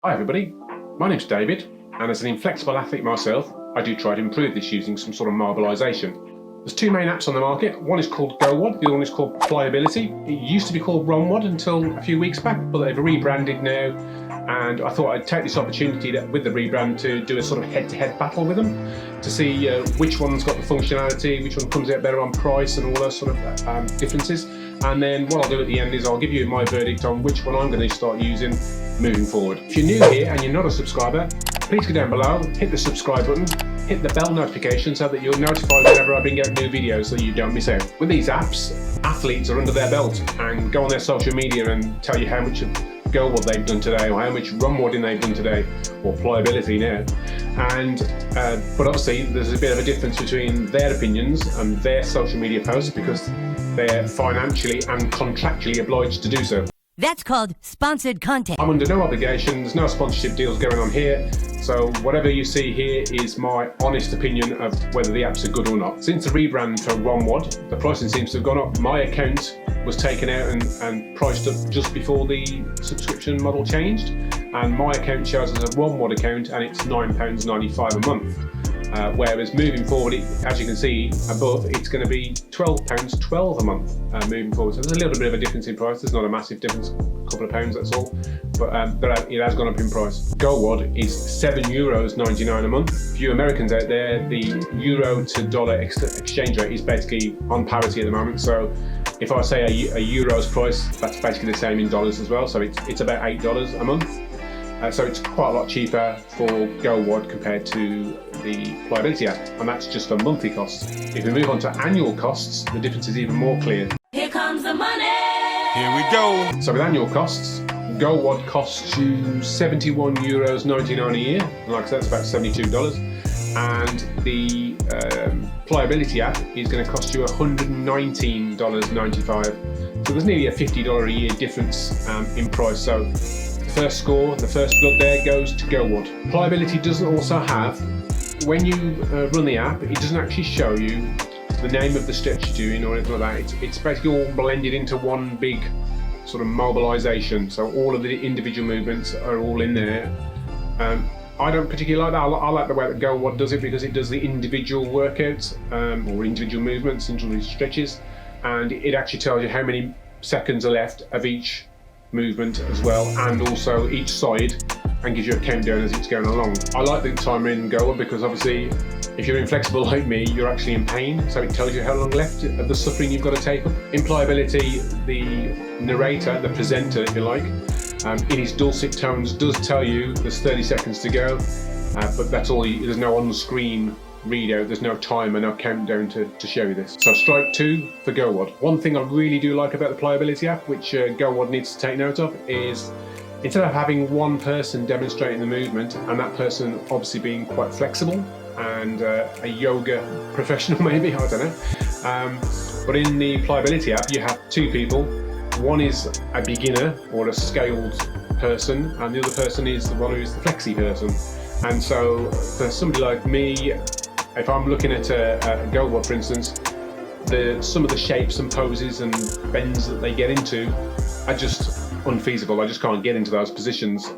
Hi everybody, my name's David, and as an inflexible athlete myself, I do try to improve this using some sort of mobilisation. There's two main apps on the market. One is called GoWod, the other one is called Pliability. It used to be called ROMWOD until a few weeks back, but they've rebranded now, and I thought I'd take this opportunity with the rebrand to do a sort of head-to-head battle with them to see which one's got the functionality, which one comes out better on price and all those sort of differences. And then what I'll do at the end is I'll give you my verdict on which one I'm going to start using moving forward. If you're new here and you're not a subscriber, please go down below, hit the subscribe button, hit the bell notification so that you're notified whenever I bring out new videos so you don't miss out. With these apps, athletes are under their belt and go on their social media and tell you how much of GoWod they've done today, or how much ROMWODing they've done today, or Pliability now. And but obviously there's a bit of a difference between their opinions and their social media posts because they're financially and contractually obliged to do so. That's called sponsored content. I'm under no obligation, there's no sponsorship deals going on here, so whatever you see here is my honest opinion of whether the apps are good or not. Since the rebrand for ROMWOD, the pricing seems to have gone up. My account was taken out and priced up just before the subscription model changed, and my account shows as a ROMWOD account and it's £9.95 a month. Whereas moving forward, as you can see above, it's going to be £12.12 a month moving forward. So there's a little bit of a difference in price. There's not a massive difference, a couple of pounds, that's all. But it has gone up in price. GoWod is €7.99 a month. For you Americans out there, the euro to dollar exchange rate is basically on parity at the moment. So if I say a euro's price, that's basically the same in dollars as well. So it's about $8 a month. So it's quite a lot cheaper for GoWod compared to the Pliability app, and that's just a monthly cost. If we move on to annual costs, the difference is even more clear. Here comes the money! Here we go! So with annual costs, GoWod costs you €71.99 a year, and like I said, that's about $72. And the Pliability app is going to cost you $119.95. So there's nearly a $50 a year difference in price. So the first score, the first blood there goes to GoWod. Pliability doesn't also have, when you run the app, it doesn't actually show you the name of the stretch you're doing or anything like that. It's basically all blended into one big sort of mobilisation. So all of the individual movements are all in there. I don't particularly like that. I like the way that GoWod does it because it does the individual workouts or individual movements, individual stretches, and it actually tells you how many seconds are left of each movement as well, and also each side, and gives you a countdown as it's going along. I like the timer in GoWod because obviously if you're inflexible like me, you're actually in pain, so it tells you how long left of the suffering you've got to take up. In Pliability, the narrator, the presenter if you like, in his dulcet tones does tell you there's 30 seconds to go, but that's all. There's no on-screen readout, there's no timer, no countdown to show you this. So strike two for GoWod. One thing I really do like about the Pliability app, which GoWod needs to take note of, is instead of having one person demonstrating the movement, and that person obviously being quite flexible and a yoga professional maybe, I don't know, but in the Pliability app you have two people. One is a beginner or a scaled person, and the other person is the one who's the flexi person. And so for somebody like me, if I'm looking at a GoWod for instance, some of the shapes and poses and bends that they get into are just unfeasible. I just can't get into those positions.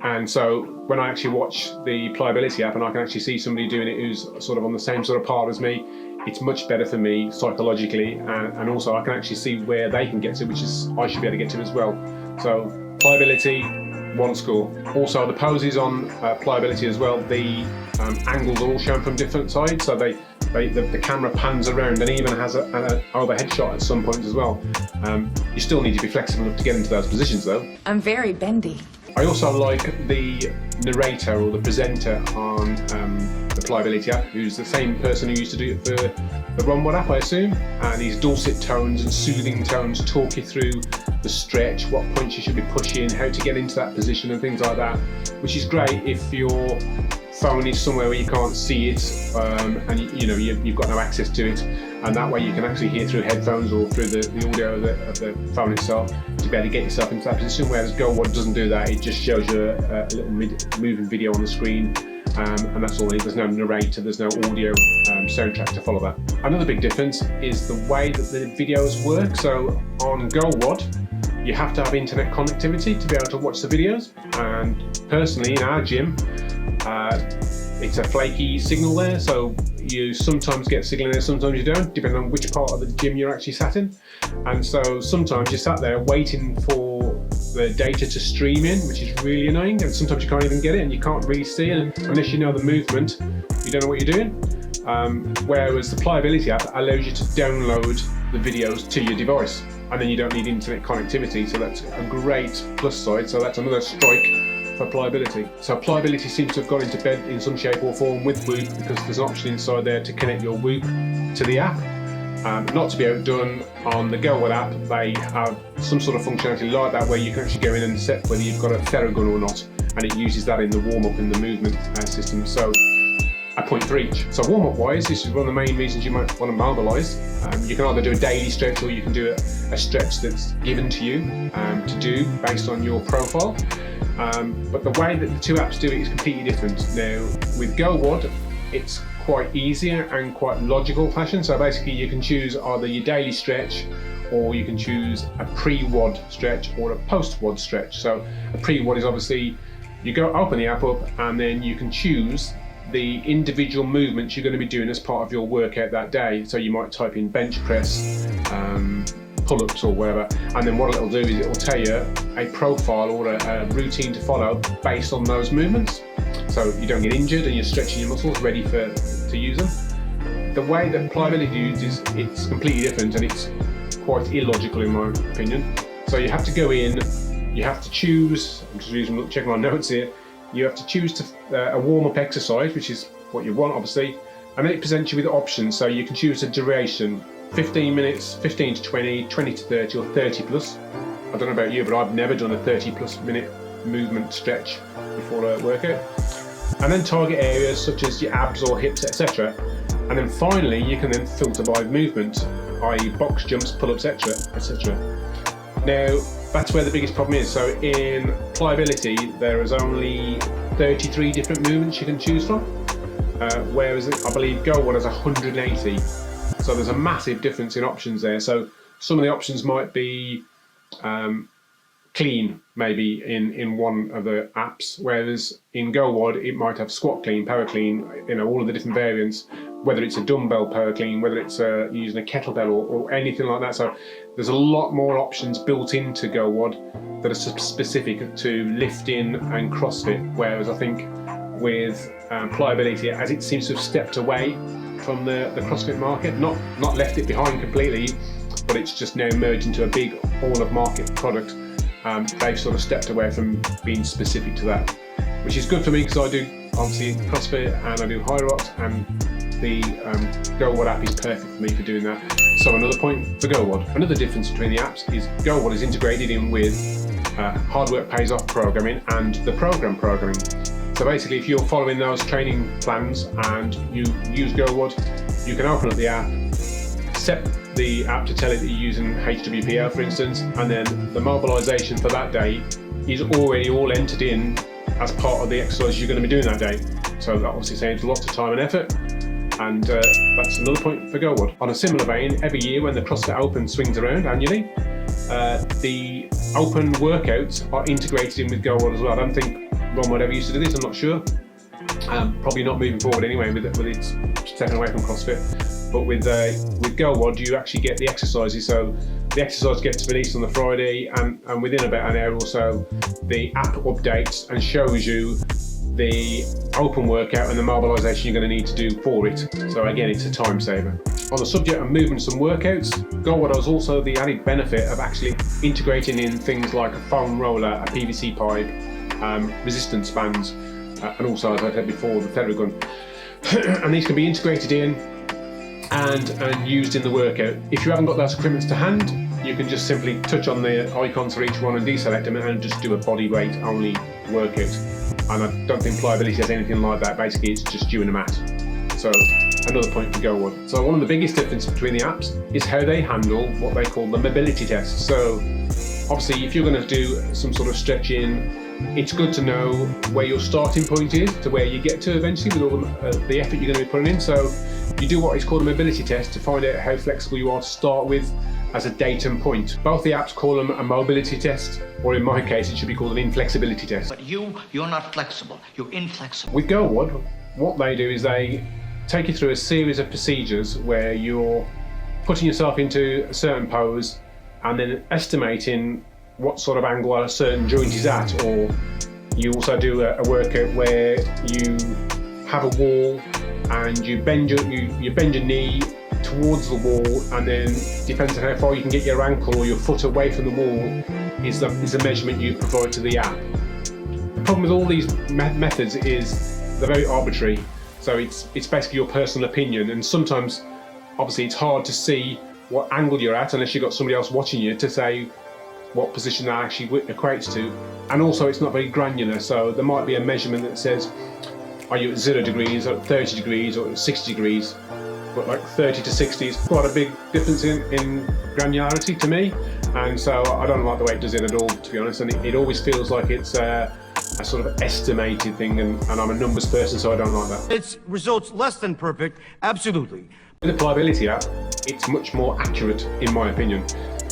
And so when I actually watch the Pliability app and I can actually see somebody doing it who's sort of on the same sort of par as me, it's much better for me psychologically, and also I can actually see where they can get to, which is I should be able to get to as well. So Pliability, one score. Also the poses on Pliability as well, the angles are all shown from different sides, so the camera pans around and even has an overhead shot at some point as well. You still need to be flexible enough to get into those positions though. I'm very bendy. I also like the narrator or the presenter on the Pliability app, who's the same person who used to do it for the ROMWOD app, I assume. And these dulcet tones and soothing tones talk you through the stretch, what points you should be pushing, how to get into that position and things like that, which is great if your phone is somewhere where you can't see it and you've got no access to it, and that way you can actually hear through headphones or through the audio of the phone itself to be able to get yourself into that position, whereas GoWod doesn't do that. It just shows you a little moving video on the screen, and that's all it is. There's no narrator, there's no audio soundtrack to follow that. Another big difference is the way that the videos work. So on GoWod, you have to have internet connectivity to be able to watch the videos. And personally, in our gym, it's a flaky signal there, so you sometimes get signal there, sometimes you don't, depending on which part of the gym you're actually sat in. And so sometimes you're sat there waiting for the data to stream in, which is really annoying, and sometimes you can't even get it and you can't really see it unless you know the movement. You don't know what you're doing. Whereas the Pliability app allows you to download the videos to your device, and then you don't need internet connectivity, so that's a great plus side. So that's another strike for Pliability. So Pliability seems to have gone into bed in some shape or form with Whoop, because there's an option inside there to connect your Whoop to the app. Not to be outdone, on the GoWod app they have some sort of functionality like that where you can actually go in and set whether you've got a Theragun or not, and it uses that in the warm-up in the movement system. So a point for each. So warm-up wise, this is one of the main reasons you might want to mobilise. You can either do a daily stretch, or you can do a stretch that's given to you to do based on your profile. But the way that the two apps do it is completely different. Now with GoWod, it's quite easier and quite logical fashion. So basically you can choose either your daily stretch, or you can choose a pre-WOD stretch or a post-WOD stretch. So a pre-WOD is obviously, you go open the app up and then you can choose the individual movements you're going to be doing as part of your workout that day. So you might type in bench press, pull-ups or whatever, and then what it'll do is it'll tell you a profile or a routine to follow based on those movements, so you don't get injured and you're stretching your muscles ready to use them. The way that Pliability uses it's completely different, and it's quite illogical in my opinion. So you have to go in, you have to choose, I'm just checking my notes here, you have to choose a warm-up exercise, which is what you want obviously, and then it presents you with options. So you can choose a duration, 15 minutes, 15 to 20, 20 to 30, or 30 plus. I don't know about you, but I've never done a 30 plus minute movement stretch before a workout. And then target areas such as your abs or hips, etc. And then finally you can then filter by movement, i.e. box jumps, pull-ups, etc. Now that's where the biggest problem is. So in Pliability there is only 33 different movements you can choose from, whereas I believe GoWod has 180. So there's a massive difference in options there. So some of the options might be clean, maybe in one of the apps, whereas in GoWod it might have squat clean, power clean, all of the different variants, whether it's a dumbbell power clean, whether it's using a kettlebell or anything like that. So there's a lot more options built into GoWod that are specific to lifting and CrossFit, whereas I think with Pliability, as it seems to have stepped away from the CrossFit market, not left it behind completely, but it's just now merged into a big all-of-market product. They've sort of stepped away from being specific to that, which is good for me because I do obviously CrossFit and I do high rocks, and the GoWod app is perfect for me for doing that. So another point for GoWod. Another difference between the apps is GoWod is integrated in with Hard Work Pays Off programming and the program programming. So basically if you're following those training plans and you use GoWod, you can open up the app, set the app to tell it that you're using HWPL for instance, and then the mobilisation for that day is already all entered in as part of the exercise you're going to be doing that day. So that obviously saves lots of time and effort, and that's another point for GoWod. On a similar vein, every year when the CrossFit Open swings around annually, the open workouts are integrated in with GoWod as well. I don't think ROMWOD ever used to do this, I'm not sure. Probably not moving forward anyway with its stepping away from CrossFit. But with GoWod you actually get the exercises, so the exercise gets released on the Friday, and within about an hour or so the app updates and shows you the open workout and the mobilisation you're going to need to do for it. So again, it's a time saver. On the subject of movements and workouts, GoWod has also the added benefit of actually integrating in things like a foam roller, a PVC pipe, resistance bands, and also, as I said before, the Theragun. And these can be integrated in and used in the workout. If you haven't got those equipments to hand, you can just simply touch on the icons for each one and deselect them and just do a body weight only workout. And I don't think Pliability has anything like that. Basically it's just you and a mat. So another point for GoWod. So one of the biggest differences between the apps is how they handle what they call the mobility test. So obviously if you're going to do some sort of stretching, it's good to know where your starting point is to where you get to eventually with all the effort you're going to be putting in. So you do what is called a mobility test to find out how flexible you are to start with, as a datum point. Both the apps call them a mobility test, or in my case it should be called an inflexibility test. But you're not flexible, you're inflexible. With GoWod, what they do is they take you through a series of procedures where you're putting yourself into a certain pose and then estimating what sort of angle a certain joint is at, or you also do a workout where you have a wall and you bend your knee towards the wall, and then depends on how far you can get your ankle or your foot away from the wall is the measurement you provide to the app. The problem with all these methods is they're very arbitrary, so it's basically your personal opinion, and sometimes obviously it's hard to see what angle you're at unless you've got somebody else watching you to say what position that actually equates to. And also it's not very granular, so there might be a measurement that says are you at 0 degrees or 30 degrees or 60 degrees, but like 30 to 60 is quite a big difference in granularity to me, and so I don't like the way it does it at all, to be honest, and it always feels like it's a sort of estimated thing, and I'm a numbers person, so I don't like that. It's results less than perfect, absolutely. With the Pliability app, it's much more accurate in my opinion,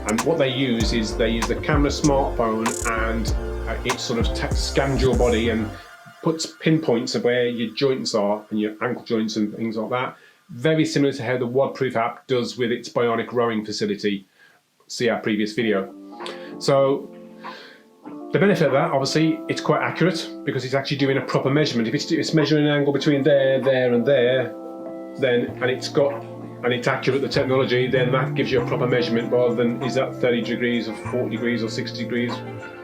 and what they use is they use the camera smartphone, and it sort of scans your body and puts pinpoints of where your joints are and your ankle joints and things like that. Very similar to how the WODproof app does with its bionic rowing facility. See our previous video. So the benefit of that, obviously, it's quite accurate because it's actually doing a proper measurement. If it's measuring an angle between there, and there, then and it's accurate, the technology, then that gives you a proper measurement rather than is that 30 degrees or 40 degrees or 60 degrees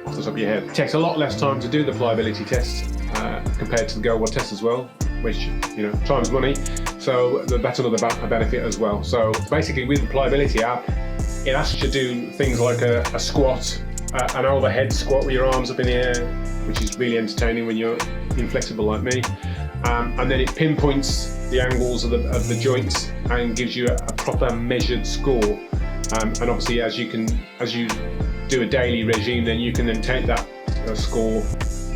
off the top of your head. It takes a lot less time to do the pliability test compared to the GoWod test as well, which, you know, time's money. So that's another benefit as well. So basically with the Pliability app, it asks you to do things like a squat, an overhead squat with your arms up in the air, which is really entertaining when you're inflexible like me. And then it pinpoints the angles of the joints and gives you a proper measured score. And obviously as you do a daily regime, then you can then take that score,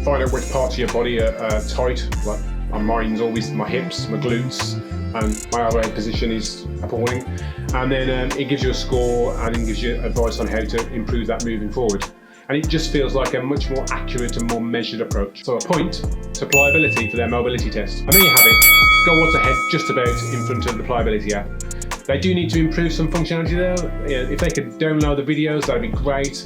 find out which parts of your body are tight, like mine's always my hips, my glutes, and my overhead position is appalling. And then it gives you a score and then gives you advice on how to improve that moving forward. And it just feels like a much more accurate and more measured approach. So a point to Pliability for their mobility test. And there you have it. GoWod's ahead just about in front of the Pliability app. They do need to improve some functionality there. If they could download the videos, that'd be great.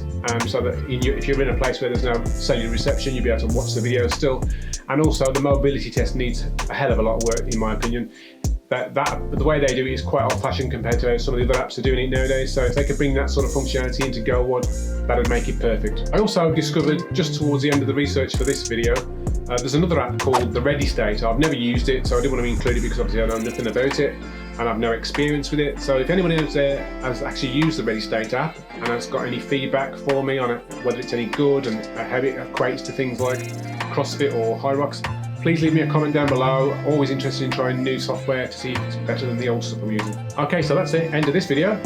So that if you're in a place where there's no cellular reception, you'll be able to watch the videos still. And also the mobility test needs a hell of a lot of work, in my opinion. The way they do it is quite old-fashioned compared to how some of the other apps are doing it nowadays. So if they could bring that sort of functionality into GoWod, that would make it perfect. I also discovered just towards the end of the research for this video, there's another app called the Ready State. I've never used it, so I didn't want to include it because obviously I know nothing about it and I've no experience with it. So if anyone out there has actually used the Ready State app and has got any feedback for me on it, whether it's any good and how it equates to things like CrossFit or High Rocks, please leave me a comment down below. Always interested in trying new software to see if it's better than the old stuff I'm using. Okay, so that's it, end of this video.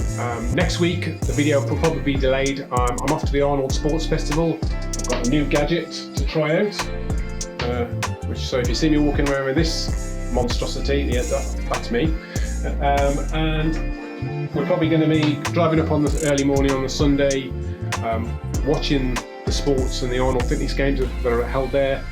Next week, the video will probably be delayed. I'm off to the Arnold Sports Festival. I've got a new gadget to try out. So if you see me walking around with this monstrosity, yeah, that's me. And we're probably going to be driving up on the early morning on the Sunday, watching the sports and the Arnold Fitness Games that are held there.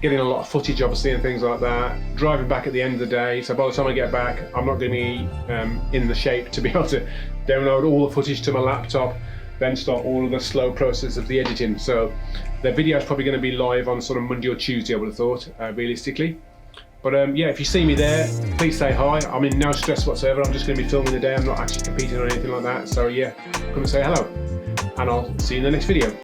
Getting a lot of footage obviously and things like that, driving back at the end of the day, so by the time I get back I'm not going to be in the shape to be able to download all the footage to my laptop, then start all of the slow process of the editing. So the video is probably going to be live on sort of Monday or Tuesday, I would have thought, realistically. But yeah, if you see me there, please say hi. I'm in no stress whatsoever, I'm just going to be filming the day, I'm not actually competing or anything like that. So yeah, come and say hello, and I'll see you in the next video.